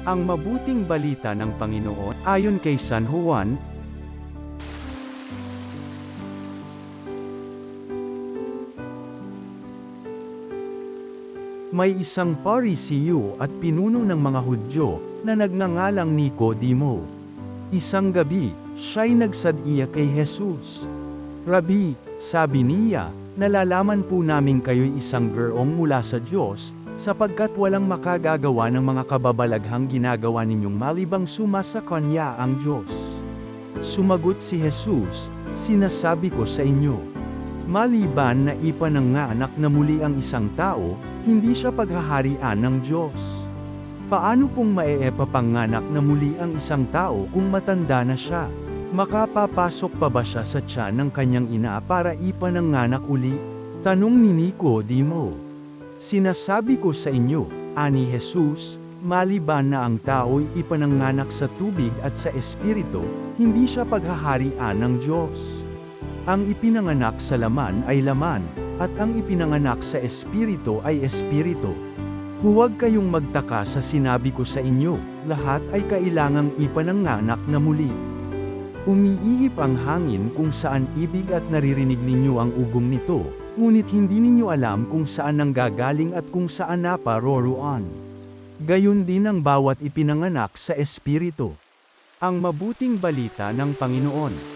Ang mabuting balita ng Panginoon, ayon kay San Juan. May isang Parisiyo at pinuno ng mga Hudyo, na nagngangalang Nicodemo. Isang gabi, siya'y nagsadiya kay Jesus. "Rabi," sabi niya, "nalalaman po namin kayo'y isang gurong mula sa Diyos, sapagkat walang makagagawa ng mga kababalaghang ginagawa ninyong malibang sumasa Kanya ang Diyos." Sumagot si Jesus, "Sinasabi ko sa inyo, maliban na ipananganak na muli ang isang tao, hindi siya paghaharian ng Diyos." Paano kung maeepapanganak na muli ang isang tao kung matanda na siya? Makapapasok pa ba siya sa tiyan ng kanyang ina para ipananganak uli? Tanong ni Nicodemo. "Sinasabi ko sa inyo," ani Jesus, "maliban na ang tao'y ipananganak sa tubig at sa espiritu, hindi siya paghaharian ng Diyos. Ang ipinanganak sa laman ay laman, at ang ipinanganak sa espiritu ay espiritu. Huwag kayong magtaka sa sinabi ko sa inyo, lahat ay kailangang ipananganak na muli. Umiihip ang hangin kung saan ibig at naririnig ninyo ang ugong nito, ngunit hindi ninyo alam kung saan nanggagaling at kung saan naparoroon. Gayon din ang bawat ipinanganak sa espiritu." Ang mabuting balita ng Panginoon.